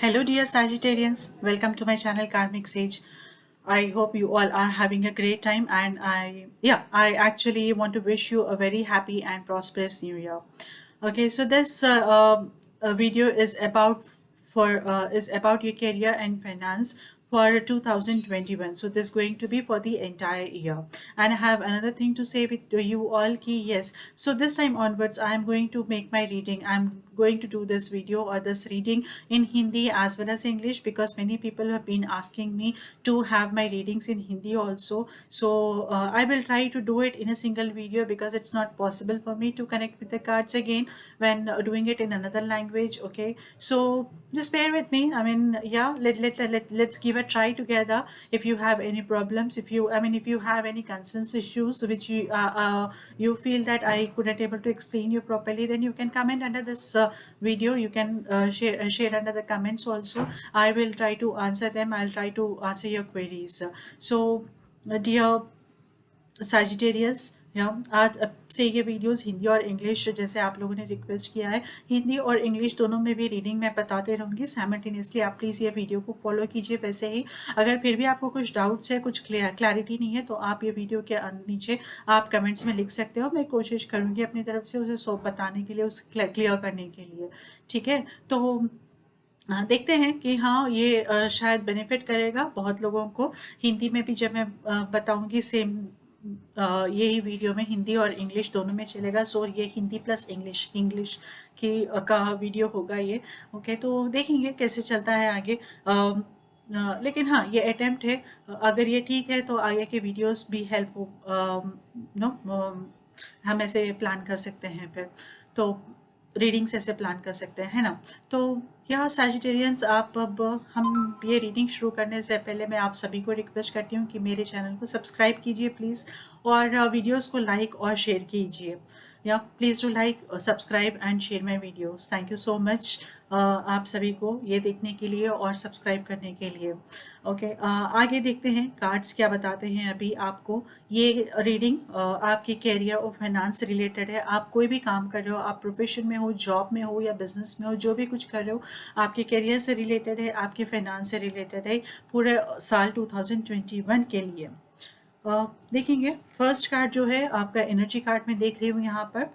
Hello, dear Sagittarians. Welcome to my channel Karmic Sage. I hope you all are having a great time, and I actually want to wish you a very happy and prosperous new year. Okay, so this video is about your career and finance for 2021. So this is going to be for the entire year. And I have another thing to say with you all key. Yes, so this time onwards I am going to make my reading. I'm going to do this video or this reading in Hindi as well as English, because many people have been asking me to have my readings in Hindi also. So I will try to do it in a single video, because it's not possible for me to connect with the cards again when doing it in another language. Okay, so just bear with me. I mean, yeah, let's give a try together. If you have any problems, if you have any concerns, issues which you feel that I couldn't able to explain you properly, then you can comment under this video. You can share under the comments also. I will try to answer them. I'll try to answer your queries. So dear Sagittarius, या आज अब से ये videos Hindi और English जैसे आप लोगों ने रिक्वेस्ट किया है, हिंदी और इंग्लिश दोनों में भी रीडिंग मैं बताते रहूँगी साइमल्टेनियसली. आप प्लीज़ ये वीडियो को फॉलो कीजिए. वैसे ही अगर फिर भी आपको कुछ डाउट्स है, कुछ क्लैरिटी नहीं है, तो आप ये वीडियो के नीचे आप कमेंट्स में लिख सकते हो. मैं कोशिश करूँगी अपनी तरफ से उसे सब बताने के लिए, उसे क्लियर करने के लिए. ठीक है, तो देखते हैं कि हाँ ये शायद बेनिफिट करेगा बहुत लोगों को. हिंदी में भी जब मैं बताऊंगी सेम यही वीडियो में हिंदी और इंग्लिश दोनों में चलेगा. सो ये हिंदी प्लस इंग्लिश की का वीडियो होगा ये. ओके, तो देखेंगे कैसे चलता है आगे. लेकिन हाँ, ये अटेम्प्ट है. अगर ये ठीक है तो आगे के वीडियोस भी हेल्प हो. हम ऐसे प्लान कर सकते हैं फिर. तो रीडिंग्स ऐसे प्लान कर सकते हैं, है ना. तो यह सैजिटेरियंस, आप अब हम ये रीडिंग शुरू करने से पहले मैं आप सभी को रिक्वेस्ट करती हूँ कि मेरे चैनल को सब्सक्राइब कीजिए प्लीज़, और वीडियोस को लाइक और शेयर कीजिए. या please do like, subscribe and share my videos. Thank you so much आप सभी को ये देखने के लिए और सब्सक्राइब करने के लिए. ओके, आगे देखते हैं कार्ड्स क्या बताते हैं अभी आपको. ये रीडिंग आपके कैरियर और फाइनेंस से रिलेटेड है. आप कोई भी काम कर रहे हो, आप प्रोफेशन में हो, जॉब में हो या बिजनेस में हो, जो भी कुछ कर रहे हो, आपके कैरियर से रिलेटेड है, आपके फाइनेंस से रिलेटेड है पूरे साल 2021 के लिए. देखेंगे फर्स्ट कार्ड जो है आपका एनर्जी कार्ड में देख रही हूँ यहाँ पर.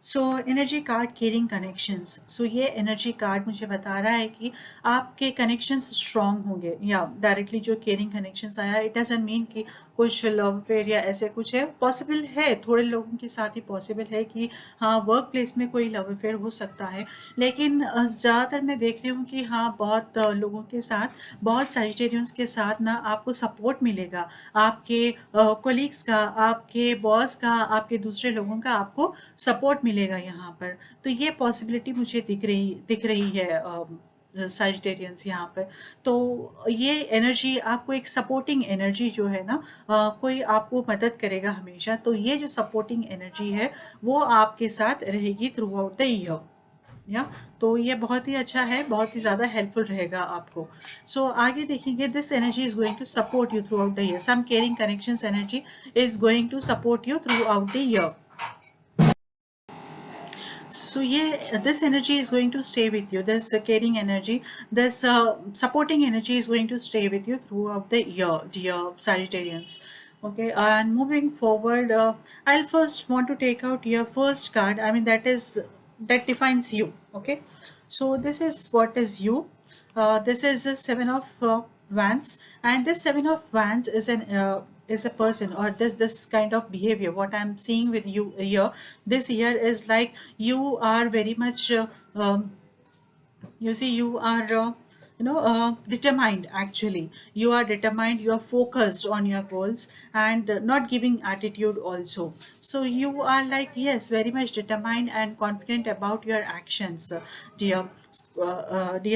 So energy card caring connections. So ये एनर्जी कार्ड मुझे बता रहा है कि आपके कनेक्शंस स्ट्रांग होंगे. या डायरेक्टली जो केयरिंग कनेक्शंस आया, इट डजंट मीन कि कुछ लव अफेयर या ऐसे कुछ है. पॉसिबल है, थोड़े लोगों के साथ ही पॉसिबल है कि हाँ वर्क प्लेस में कोई लव अफेयर हो सकता है. लेकिन ज़्यादातर मैं देख रही हूँ कि हाँ बहुत लोगों के साथ, बहुत सैजिटेरियंस के साथ ना आपको सपोर्ट मिलेगा. आपके कोलीग्स का, आपके बॉस का, आपके दूसरे लोगों का आपको सपोर्ट मिलेगा यहाँ पर. तो ये पॉसिबिलिटी मुझे दिख रही है सैजिटेरियंस यहाँ पर. तो ये एनर्जी आपको एक सपोर्टिंग एनर्जी जो है ना, कोई आपको मदद करेगा हमेशा. तो ये जो सपोर्टिंग एनर्जी है वो आपके साथ रहेगी थ्रू आउट द ईयर. या तो ये बहुत ही अच्छा है, बहुत ही ज़्यादा हेल्पफुल रहेगा आपको. सो आगे देखेंगे. This energy is going to support you throughout the year. Some caring connections energy is going to support you throughout the year. So yeah, this energy is going to stay with you. This caring energy, this supporting energy is going to stay with you throughout the year, dear Sagittarians. Okay, and moving forward, I'll first want to take out your first card. I mean, that defines you. Okay, so this is what is you. This is a Seven of Wands, and this Seven of Wands is a person, or this kind of behavior what I'm seeing with you here this year is like you are very much you see you are determined. Actually you are determined, you are focused on your goals, and not giving attitude also. So you are like, yes, very much determined and confident about your actions, dear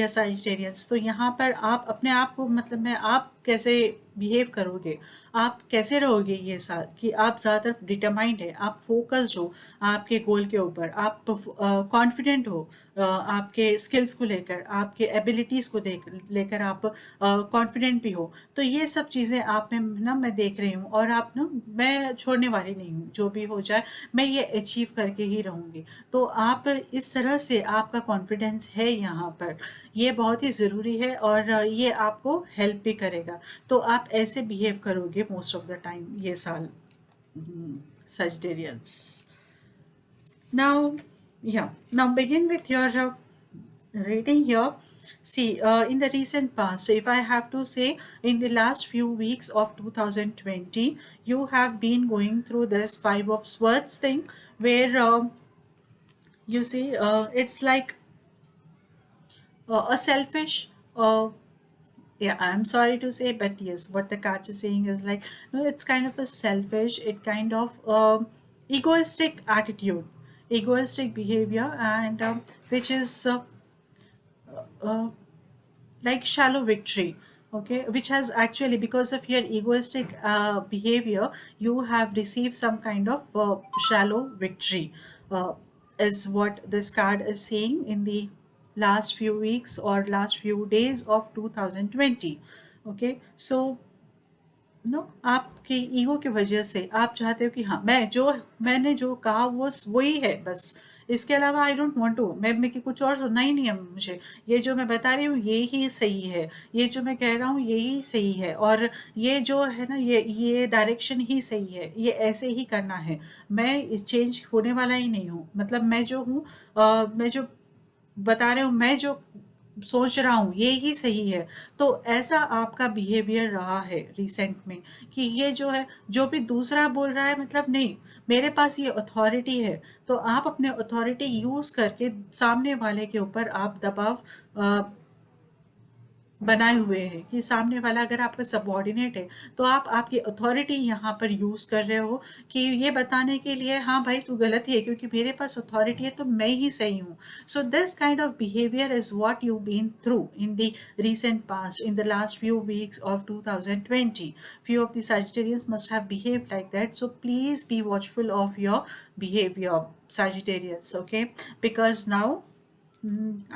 Sagittarians. तो यहाँ पर आप अपने आप को, मतलब मैं आप कैसे बिहेव करोगे, आप कैसे रहोगे ये साल, कि आप ज़्यादा डिटरमाइंड है, आप फोकस्ड हो आपके गोल के ऊपर, आप कॉन्फिडेंट हो आपके स्किल्स को लेकर, आपके एबिलिटीज़ को देख लेकर आप कॉन्फिडेंट भी हो। तो ये सब चीज़ें आप में ना मैं देख रही हूँ, और आप ना, मैं छोड़ने वाली नहीं हूँ, जो भी हो जाए मैं ये अचीव करके ही रहूँगी। तो आप इस तरह से, आपका कॉन्फिडेंस है यहाँ पर, ये बहुत ही ज़रूरी है, और ये आपको हेल्प भी करेगा। तो आप ऐसे बिहेव करोगे मोस्ट ऑफ द टाइम ये साल, Sagittarians. Now, yeah, now begin with your rating here. See, in the recent past, if I have to say, in the last few weeks of 2020, you have been going through this Five of Swords thing, where you see, it's like a selfish. Yeah, I'm sorry to say, but yes, what the cards are saying is like, no, it's kind of a selfish, it kind of egoistic attitude, egoistic behavior, and which is uh, like shallow victory. Okay, which has actually, because of your egoistic behavior, you have received some kind of shallow victory, uh, is what this card is saying in the last few weeks or last few days of 2020. Okay, so no, आपके ego की वजह से आप चाहते हो कि हाँ, मैंने जो कहा वो वही है बस, इसके अलावा आई डोंट वांट टू, मैं कुछ और सुनना ही नहीं है मुझे, ये जो मैं बता रही हूँ ये ही सही है, ये जो मैं कह रहा हूँ यही सही है, और ये जो है ना, ये डायरेक्शन ही सही है, ये ऐसे ही करना है, मैं चेंज होने वाला ही नहीं हूँ, मतलब मैं जो हूँ, मैं जो बता रहे हूँ, मैं जो सोच रहा हूँ ये ही सही है। तो ऐसा आपका बिहेवियर रहा है रिसेंट में, कि ये जो है, जो भी दूसरा बोल रहा है, मतलब नहीं, मेरे पास ये अथॉरिटी है, तो आप अपने अथॉरिटी यूज़ करके सामने वाले के ऊपर आप दबाव बनाए हुए हैं, कि सामने वाला अगर आपका सबॉर्डिनेट है, तो आप आपकी अथॉरिटी यहाँ पर यूज़ कर रहे हो, कि ये बताने के लिए, हाँ भाई तू गलत है, क्योंकि मेरे पास अथॉरिटी है तो मैं ही सही हूँ। So this kind of behaviour is what you been through in the recent past, in the last few weeks of 2020. Few of the Sagittarians must have behaved like that, so please be watchful of your behavior, Sagittarians, okay? Because now,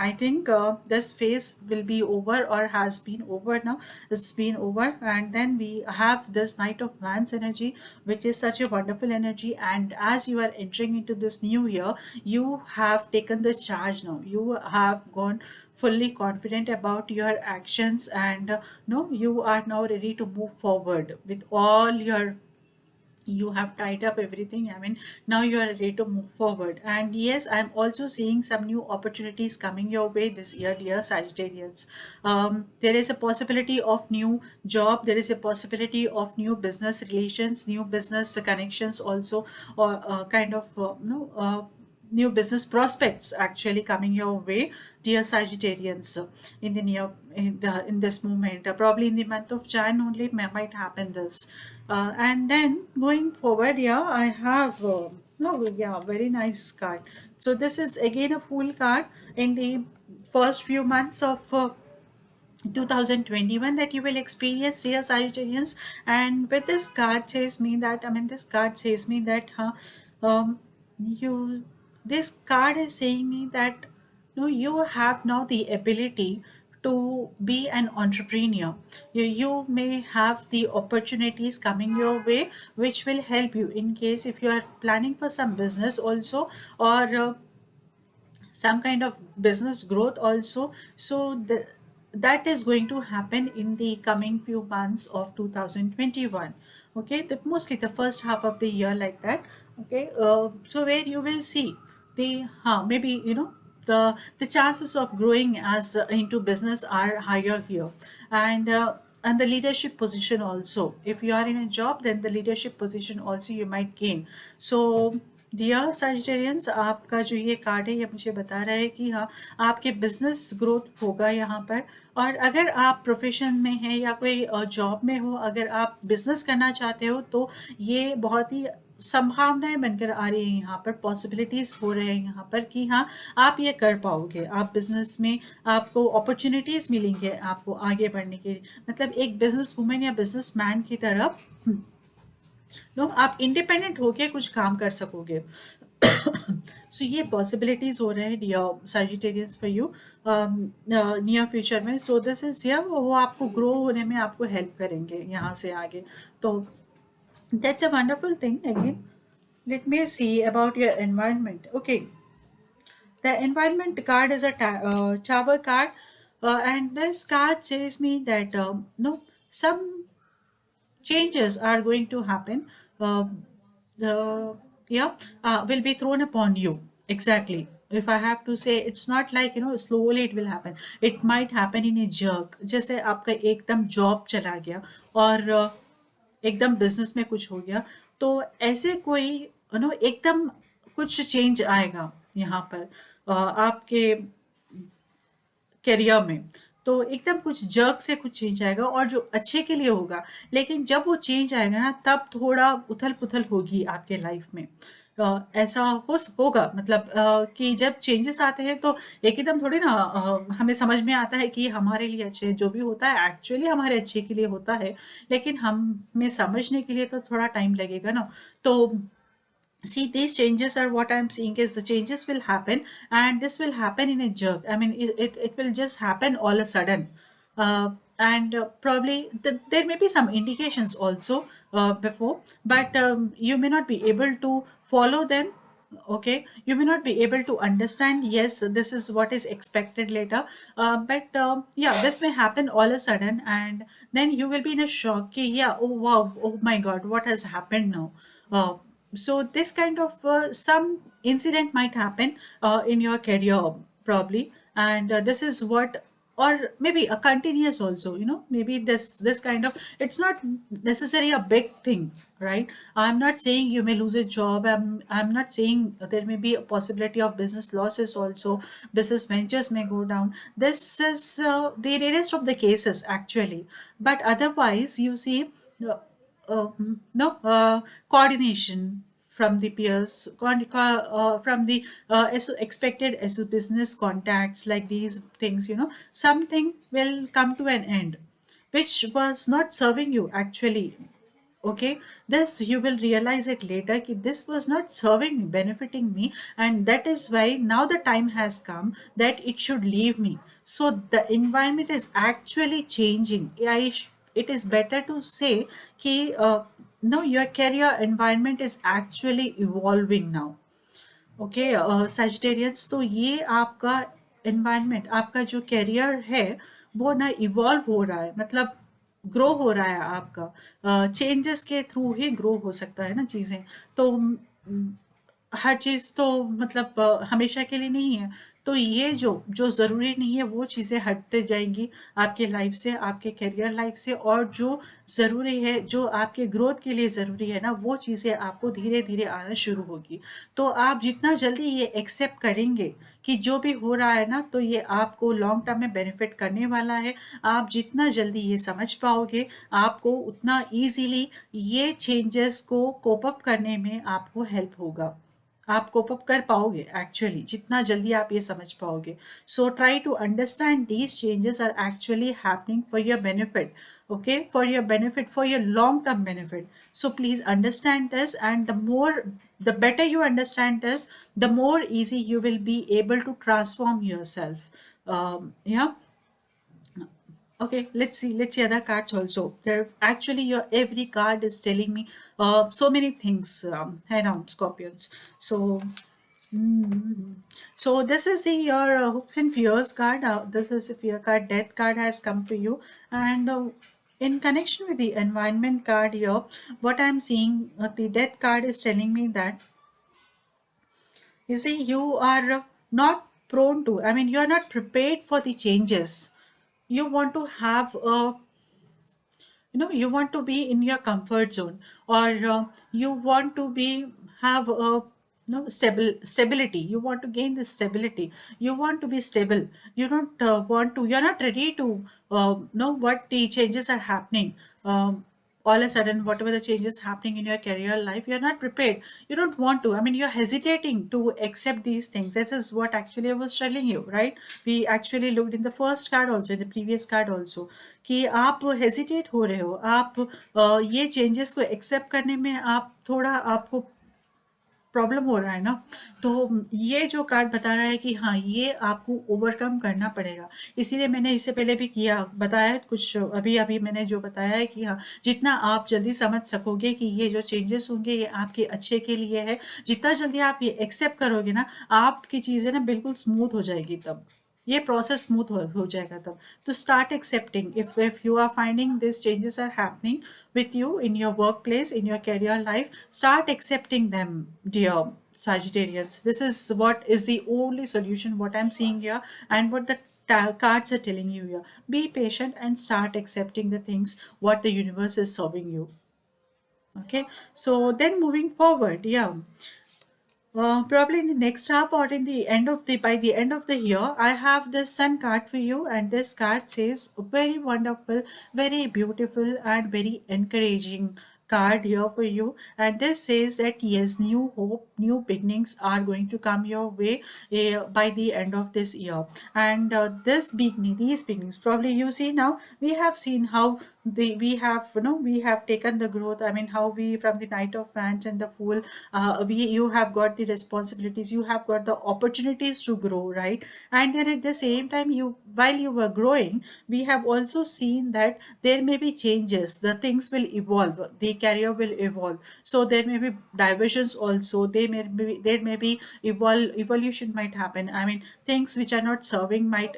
I think this phase will be over, or has been over now. It's been over, and then we have this Knight of Wands energy, which is such a wonderful energy. And as you are entering into this new year, you have taken the charge now. You have gone fully confident about your actions, and no, you are now ready to move forward with all your, you have tied up everything. I mean, now you are ready to move forward. And yes, I'm also seeing some new opportunities coming your way this year, dear Sagittarians. There is a possibility of new job, there is a possibility of new business relations, new business connections also, or kind of no new business prospects actually coming your way, dear Sagittarians, in the near, in this moment, probably in the month of Jan only might happen this. And then going forward, yeah, I have no, yeah, very nice card. So this is again a full card in the first few months of 2021 that you will experience, dear Sagittarians. And with this card says me that, I mean, this card says me that you, this card is saying me that no, you have now the ability to be an entrepreneur. You may have the opportunities coming your way, which will help you in case if you are planning for some business also, or some kind of business growth also. So that is going to happen in the coming few months of 2021. Okay, mostly the first half of the year, like that. Okay, so where you will see the maybe, you know, the chances of growing as into business are higher here. And the leadership position also, if you are in a job, then the leadership position also you might gain. So dear Sagittarians, आपका जो ये card है ये मुझे बता रहा है कि हाँ, आपके बिजनेस ग्रोथ होगा यहाँ पर। और अगर आप प्रोफेशन में हैं या कोई जॉब में हो, अगर आप बिजनेस करना चाहते हो, तो ये बहुत ही संभावनाएं बनकर आ रही हैं, यहाँ पर पॉसिबिलिटीज हो रहे हैं यहाँ पर कि हाँ, आप ये कर पाओगे, आप बिजनेस में आपको अपॉर्चुनिटीज मिलेंगे आपको आगे बढ़ने के लिए। मतलब एक बिजनेस वुमेन या बिजनेस मैन की तरफ नो, आप इंडिपेंडेंट होके कुछ काम कर सकोगे। सो ये पॉसिबिलिटीज हो रहे हैं Sagittarians for you near future में। सो दिस इज या वो आपको ग्रो होने में आपको हेल्प करेंगे यहाँ से आगे। तो that's a wonderful thing. Again let me see about your environment. Okay, the environment card is a tower card, and this card says me that no, some changes are going to happen. The yeah will be thrown upon you. Exactly. If I have to say, it's not like slowly it will happen. It might happen in a jerk. जैसे आपका एकदम job चला गया और एकदम business में कुछ हो गया, तो ऐसे कोई एकदम कुछ चेंज आएगा यहाँ पर आपके करियर में। तो एकदम कुछ जर्क से कुछ चेंज आएगा और जो अच्छे के लिए होगा। लेकिन जब वो चेंज आएगा ना, तब थोड़ा उथल-पुथल होगी आपके लाइफ में। ऐसा होगा, मतलब कि जब चेंजेस आते हैं तो एकदम थोड़ी ना हमें समझ में आता है कि ये हमारे लिए अच्छे है। जो भी होता है एक्चुअली हमारे अच्छे के लिए होता है, लेकिन हमें समझने के लिए तो थोड़ा टाइम लगेगा ना। तो see, these changes are what I'm seeing is the changes will happen, and this will happen in a jerk. I mean, it will just happen all a sudden. And probably there may be some indications also before, but you may not be able to follow them. Okay, you may not be able to understand, yes, this is what is expected later, but yeah, this may happen all a sudden, and then you will be in a shock ki, yeah, oh wow, oh my god, what has happened now. So this kind of some incident might happen in your career probably, and this is what, or maybe a continuous also, maybe this kind of, it's not necessarily a big thing, right? I'm not saying you may lose a job. I'm not saying there may be a possibility of business losses also, business ventures may go down. This is the rarest of the cases actually, but otherwise you see no coordination from the peers, from the expected as business contacts, like these things, something will come to an end which was not serving you actually. Okay, this you will realize it later that this was not serving me, benefiting me, and that is why now the time has come that it should leave me. So the environment is actually changing. It is better to say कि no, your career environment is actually evolving now. Okay Sagittarians, तो ये आपका environment, आपका जो career है वो ना evolve हो रहा है, मतलब ग्रो हो रहा है आपका। चेंजेस के थ्रू ही ग्रो हो सकता है ना चीज़ें। तो हर चीज़ तो मतलब हमेशा के लिए नहीं है। तो ये जो जो ज़रूरी नहीं है वो चीज़ें हटते जाएंगी आपके लाइफ से, आपके करियर लाइफ से, और जो ज़रूरी है, जो आपके ग्रोथ के लिए ज़रूरी है ना, वो चीज़ें आपको धीरे धीरे आना शुरू होगी। तो आप जितना जल्दी ये एक्सेप्ट करेंगे कि जो भी हो रहा है ना, तो ये आपको लॉन्ग टर्म में बेनिफिट करने वाला है, आप जितना जल्दी ये समझ पाओगे, आपको उतना ईज़िली ये चेंजेस को कोप अप करने में आपको हेल्प होगा। आप कोप अप कर पाओगे एक्चुअली, जितना जल्दी आप ये समझ पाओगे। So try to understand these changes are actually happening for your benefit, okay, for your benefit, for your long term benefit. So please understand this, and the better you understand this, the more easy you will be able to transform yourself. Yeah. Okay, let's see other cards also. There actually, your every card is telling me so many things. Head on, Scorpions. So so this is the your hopes and fears card. This is the fear card. Death card has come to you, and in connection with the environment card here, what I'm seeing, the death card is telling me that, you see, you are not prone to. I mean, you are not prepared for the changes. You want to have a, you want to be in your comfort zone, or you want to be have a stability. You want to gain this stability. You want to be stable. You don't want to, you're not ready to know what the changes are happening, all of a sudden whatever the changes happening in your career life, you're not prepared, you don't want to, I mean, you're hesitating to accept these things. This is what actually I was telling you, right? We actually looked in the first card also, in the previous card also, कि आप hesitate हो रहे हो, आप ये changes को accept करने में आप थोड़ा आपको प्रॉब्लम हो रहा है ना, तो ये जो कार्ड बता रहा है कि हाँ, ये आपको ओवरकम करना पड़ेगा। इसीलिए मैंने इससे पहले भी किया बताया कुछ, अभी-अभी मैंने जो बताया है कि हाँ, जितना आप जल्दी समझ सकोगे कि ये जो चेंजेस होंगे ये आपके अच्छे के लिए है, जितना जल्दी आप ये एक्सेप्ट करोगे ना, आपकी चीज़ें ना बिल्कुल स्मूथ हो जाएगी तब। ये प्रोसेस स्मूथ हो जाएगा तब। तो start accepting if you are finding this changes are happening with you in your workplace, in your career life, start accepting them, dear Sagittarians. This is what is the only solution, what I'm seeing here, and what the cards are telling you here. Be patient and start accepting the things what the universe is serving you. Okay, so then moving forward, yeah, probably in the next half or in the end of the by the end of the year, I have this sun card for you, and this card says very wonderful, very beautiful, and very encouraging card here for you. And this says that yes, new hope, new beginnings are going to come your way by the end of this year. And these beginnings, probably you see now, we have seen how we have, we have taken the growth. I mean, how we from the Knight of Wands and the Fool, you have got the responsibilities, you have got the opportunities to grow, right? And then at the same time, you while you were growing, we have also seen that there may be changes, the things will evolve, the career will evolve, so there may be diversions also, there may be evolution might happen. I mean, things which are not serving might,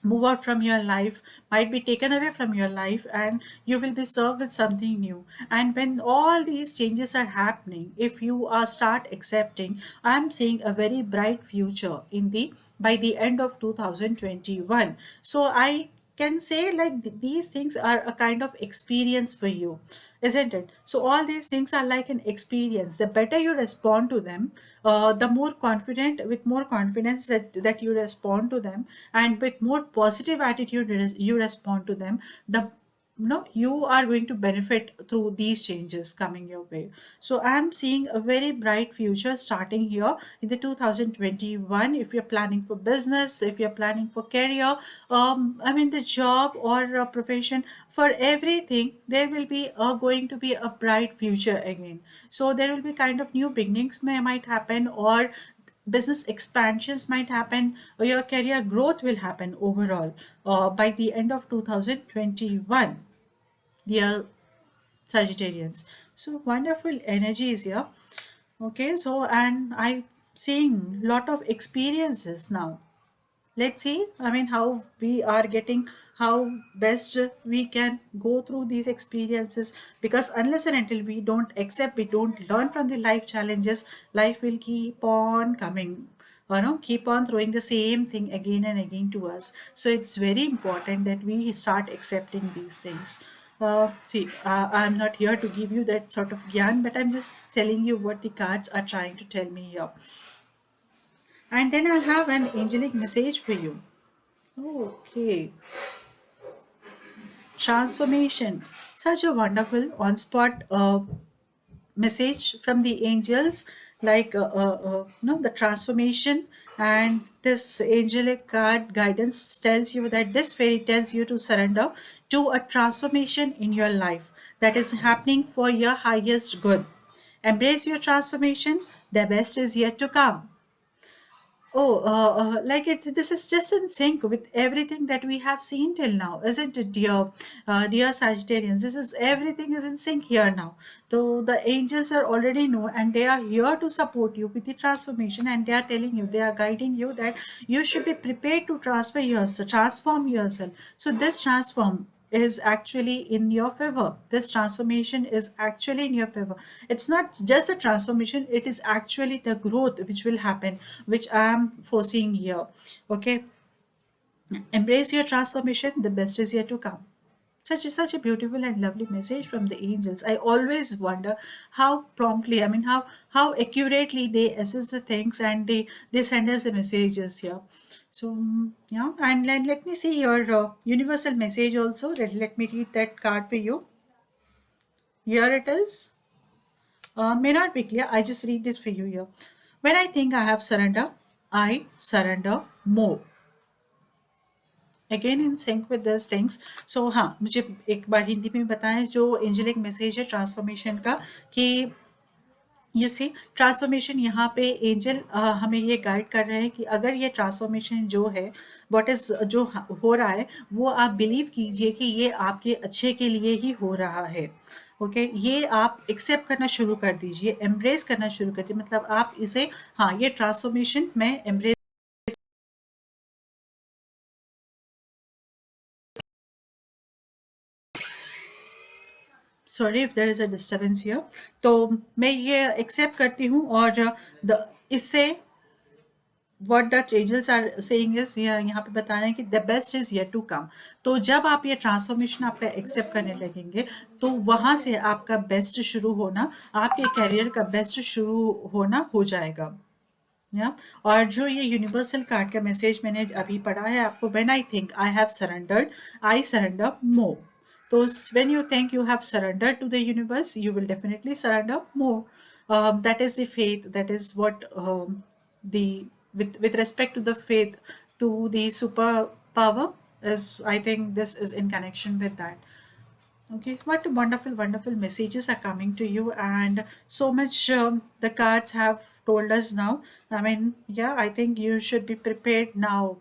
move out from your life, might be taken away from your life, and you will be served with something new. And when all these changes are happening, if you are start accepting, I'm seeing a very bright future in the by the end of 2021. So I can say like these things are a kind of experience for you, isn't it? So all these things are like an experience. The better you respond to them, the more confident, with more confidence that you respond to them, and with more positive attitude you respond to them, the you are going to benefit through these changes coming your way. So I am seeing a very bright future starting here in the 2021. If you're planning for business, if you're planning for career, I mean the job or a profession, for everything there will be going to be a bright future again. So there will be kind of new beginnings might happen, or business expansions might happen, or your career growth will happen overall by the end of 2021, dear Sagittarians. So wonderful energies here. Okay, so and I seeing lot of experiences now. Let's see, I mean, how we are getting, how best we can go through these experiences, because unless and until we don't accept, we don't learn from the life challenges, life will keep on coming, keep on throwing the same thing again and again to us. So it's very important that we start accepting these things. I'm not here to give you that sort of gyan, but I'm just telling you what the cards are trying to tell me here. And then I'll have an angelic message for you. Okay. Transformation. Such a wonderful on spot message from the angels, like the transformation. And this angelic card guidance tells you that this fairy tells you to surrender to a transformation in your life that is happening for your highest good. Embrace your transformation, the best is yet to come. Oh, like this is just in sync with everything that we have seen till now, isn't it, dear Sagittarians? This is everything is in sync here now. So the angels are already know, and they are here to support you with the transformation, and they are telling you, they are guiding you that you should be prepared to transform yourself. So this transform is actually in your favor. This transformation is actually in your favor. It's not just the transformation, it is actually the growth which will happen, which I am foreseeing here. Okay, embrace your transformation, the best is yet to come. Such a beautiful and lovely message from the angels. I always wonder how promptly, I mean, how accurately they assess the things, and they send us the messages here. So yeah, and let me see your universal message also. Let me read that card for you. Here it is. May not be clear. I just read this for you here. When I think I have surrender, I surrender more. Again in sync with this things. So हाँ, मुझे एक बार हिंदी में बताएं जो angelic message है transformation का, कि you see transformation यहाँ पे एंजल हमें ये गाइड कर रहे हैं कि अगर ये ट्रांसफॉर्मेशन जो है, व्हाट इज जो हो रहा है, वो आप बिलीव कीजिए कि ये आपके अच्छे के लिए ही हो रहा है. ओके ये आप एक्सेप्ट करना शुरू कर दीजिए, एम्ब्रेस करना शुरू कर दीजिए. मतलब आप इसे, हाँ ये ट्रांसफॉर्मेशन मैं embrace. Sorry if there is a disturbance here. तो मैं ये एक्सेप्ट करती हूँ, और इससे what the angels are saying is, यहाँ पे बता रहे हैं कि the best is yet to come. तो जब आप ये ट्रांसफॉर्मेशन आपका एक्सेप्ट करने लगेंगे, तो वहाँ से आपका बेस्ट शुरू होना, आपके करियर का बेस्ट शुरू होना हो जाएगा. या और जो ये यूनिवर्सल कार्ड का मैसेज मैंने अभी पढ़ा है आपको, when I think I have surrendered, I surrender more. तो when you think you have surrendered to the universe, you will definitely surrender more. That is the faith. That is what the with respect to the faith to the superpower is. I think this is in connection with that. Okay, what wonderful, wonderful messages are coming to you, and so much the cards have told us now. I mean, yeah, I think you should be prepared now,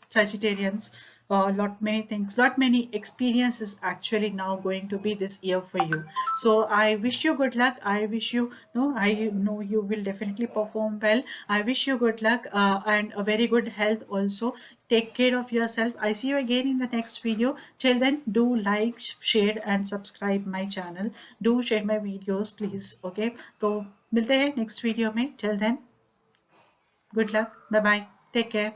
Sagittarians. Lot many things, lot many experiences actually now going to be this year for you. So I wish you good luck. I wish you, no, I know you will definitely perform well. I wish you good luck and a very good health also. Take care of yourself. I see you again in the next video. Till then, do like, share and subscribe my channel. Do share my videos, please. Okay. तो मिलते हैं next video में. Till then, good luck. Bye bye. Take care.